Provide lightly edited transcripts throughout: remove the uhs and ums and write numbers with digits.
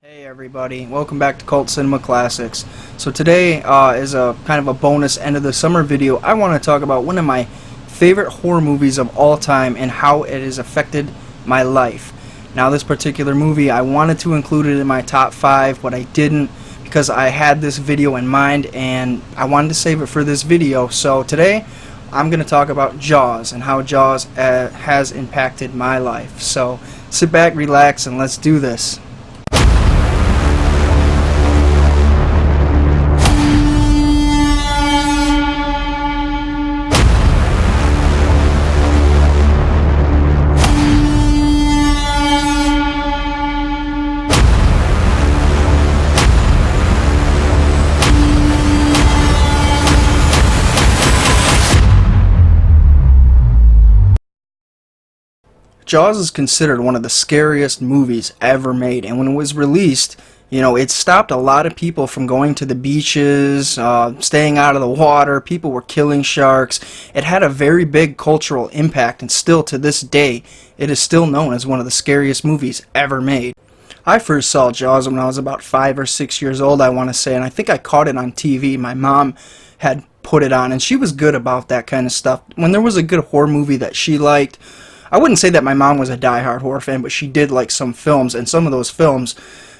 Hey everybody, welcome back to Cult Cinema Classics. So today is a kind of a bonus end of the summer video. I want to talk about one of my favorite horror movies of all time and how it has affected my life. Now this particular movie, I wanted to include it in my top 5, but I didn't because I had this video in mind and I wanted to save it for this video. So today I'm going to talk about Jaws and how Jaws has impacted my life. So sit back, relax, and let's do this. Jaws is considered one of the scariest movies ever made, and when it was released, it stopped a lot of people from going to the beaches, staying out of the water. People were killing sharks. It had a very big cultural impact, and still to this day, it is still known as one of the scariest movies ever made. I first saw Jaws when I was about 5 or 6 years old, I want to say, and I think I caught it on TV. My mom had put it on, and she was good about that kind of stuff. When there was a good horror movie that she liked, I wouldn't say that my mom was a diehard horror fan, but she did like some films, and some of those films,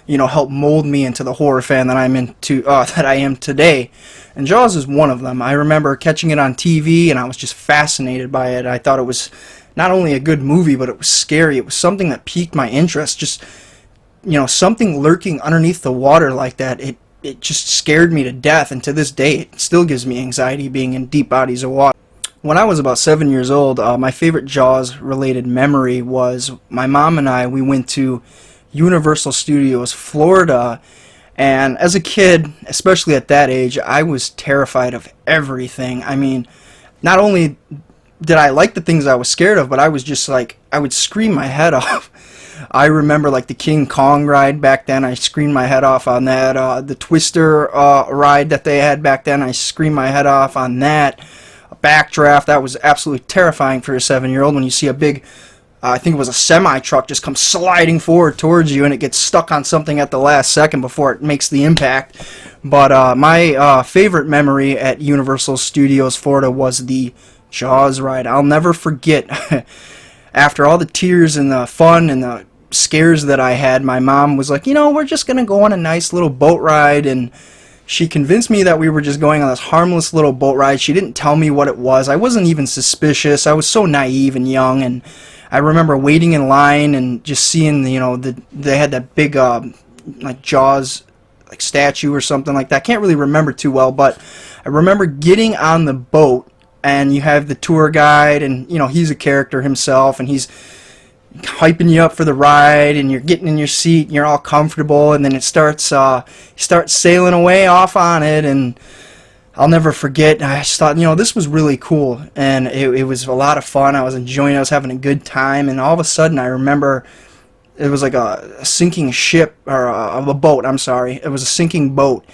helped mold me into the horror fan that I am today. And Jaws is one of them. I remember catching it on TV, and I was just fascinated by it. I thought it was not only a good movie, but it was scary. It was something that piqued my interest. Just, something lurking underneath the water like that. It just scared me to death, and to this day, it still gives me anxiety being in deep bodies of water. When I was about 7 years old, my favorite Jaws-related memory was my mom and we went to Universal Studios, Florida, and as a kid, especially at that age, I was terrified of everything. I mean, not only did I like the things I was scared of, but I was just like, I would scream my head off. I remember like the King Kong ride back then, I screamed my head off on that. The Twister ride that they had back then, I screamed my head off on that. A backdraft, that was absolutely terrifying for a 7-year-old when you see a big, I think it was a semi-truck, just come sliding forward towards you and it gets stuck on something at the last second before it makes the impact. But my favorite memory at Universal Studios Florida was the Jaws ride. I'll never forget, after all the tears and the fun and the scares that I had, my mom was like, we're just going to go on a nice little boat ride, and she convinced me that we were just going on this harmless little boat ride. She didn't tell me what it was. I wasn't even suspicious. I was so naive and young, and I remember waiting in line and just seeing, they had that big, like Jaws, like statue or something like that. I can't really remember too well, but I remember getting on the boat, and you have the tour guide, and, he's a character himself, and he's hyping you up for the ride, and you're getting in your seat and you're all comfortable, and then it starts sailing away off on it. And I'll never forget, I just thought, this was really cool, and it was a lot of fun. I was enjoying it. I was having a good time, and all of a sudden I remember it was like a sinking ship, or a boat, I'm sorry. It was a sinking boat,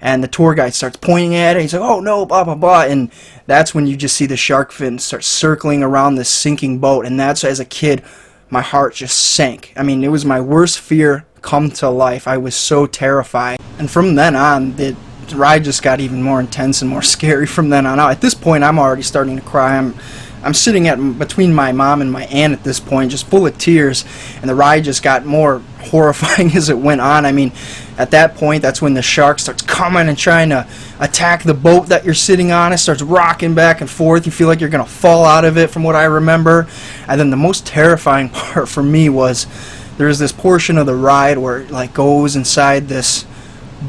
and the tour guide starts pointing at it. He's like, oh no, blah blah blah, and that's when you just see the shark fin start circling around this sinking boat. And that's, as a kid, my heart just sank. I mean, it was my worst fear come to life. I was so terrified. And from then on, the ride just got even more intense and more scary from then on out. At this point, I'm already starting to cry. I'm sitting between my mom and my aunt at this point, just full of tears, and the ride just got more horrifying as it went on. I mean, at that point, that's when the shark starts coming and trying to attack the boat that you're sitting on. It starts rocking back and forth. You feel like you're going to fall out of it, from what I remember. And then the most terrifying part for me was there's this portion of the ride where it like goes inside this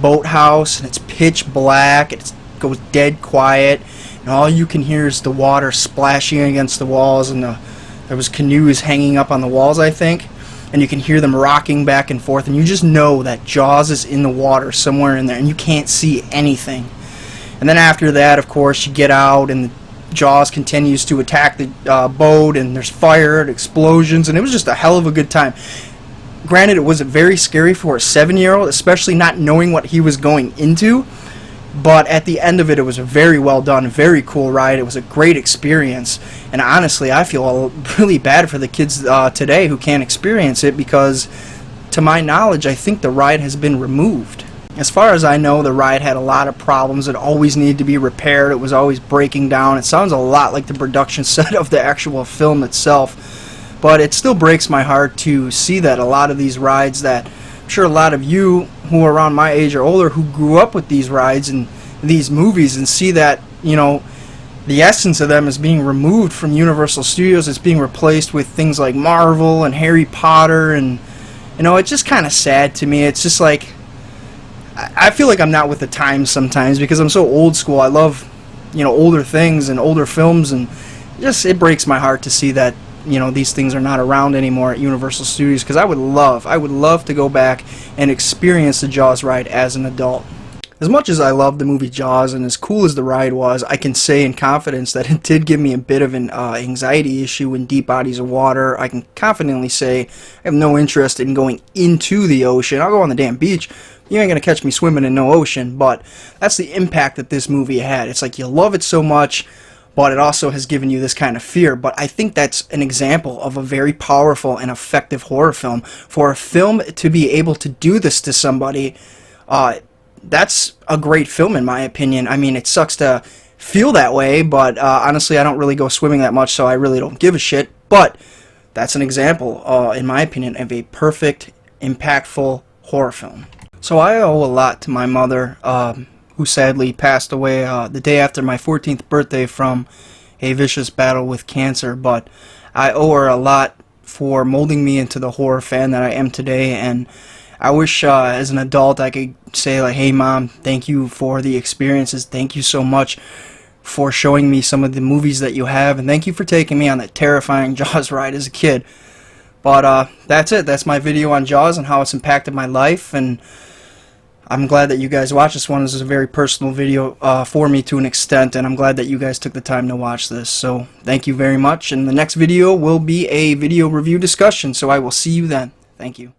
boathouse, and it's pitch black. It goes dead quiet, and all you can hear is the water splashing against the walls, and there was canoes hanging up on the walls, I think, and you can hear them rocking back and forth, and you just know that Jaws is in the water somewhere in there, and you can't see anything. And then after that, of course, you get out, and the Jaws continues to attack the boat, and there's fire and explosions, and it was just a hell of a good time. Granted, it was very scary for a 7-year-old, especially not knowing what he was going into, But at the end of it, it was a very well done, very cool ride. It was a great experience. And honestly, I feel really bad for the kids today who can't experience it, because to my knowledge, I think the ride has been removed. As far as I know, the ride had a lot of problems. It always needed to be repaired. It was always breaking down. It sounds a lot like the production set of the actual film itself. But it still breaks my heart to see that a lot of these rides that I'm sure a lot of you who are around my age or older who grew up with these rides and these movies and see that, you know, the essence of them is being removed from Universal Studios. It's being replaced with things like Marvel and Harry Potter, and you know, it's just kind of sad to me. It's just like I feel like I'm not with the times sometimes because I'm so old school. I love, you know, older things and older films, and just it breaks my heart to see that, you know, these things are not around anymore at Universal Studios, because I would love to go back and experience the Jaws ride as an adult. As much as I love the movie Jaws and as cool as the ride was, I can say in confidence that it did give me a bit of an anxiety issue in deep bodies of water. I can confidently say I have no interest in going into the ocean. I'll go on the damn beach. You ain't gonna catch me swimming in no ocean, but that's the impact that this movie had. It's like you love it so much, but it also has given you this kind of fear. But I think that's an example of a very powerful and effective horror film. For a film to be able to do this to somebody, that's a great film in my opinion. I mean, it sucks to feel that way, but honestly, I don't really go swimming that much, so I really don't give a shit. But that's an example, in my opinion, of a perfect, impactful horror film. So I owe a lot to my mother, who sadly passed away the day after my 14th birthday from a vicious battle with cancer. But I owe her a lot for molding me into the horror fan that I am today, and I wish as an adult I could say like, hey Mom, thank you for the experiences, thank you so much for showing me some of the movies that you have, and thank you for taking me on that terrifying Jaws ride as a kid. But that's it. That's my video on Jaws and how it's impacted my life, and I'm glad that you guys watched this one. This is a very personal video for me to an extent, and I'm glad that you guys took the time to watch this. So thank you very much, and the next video will be a video review discussion, so I will see you then. Thank you.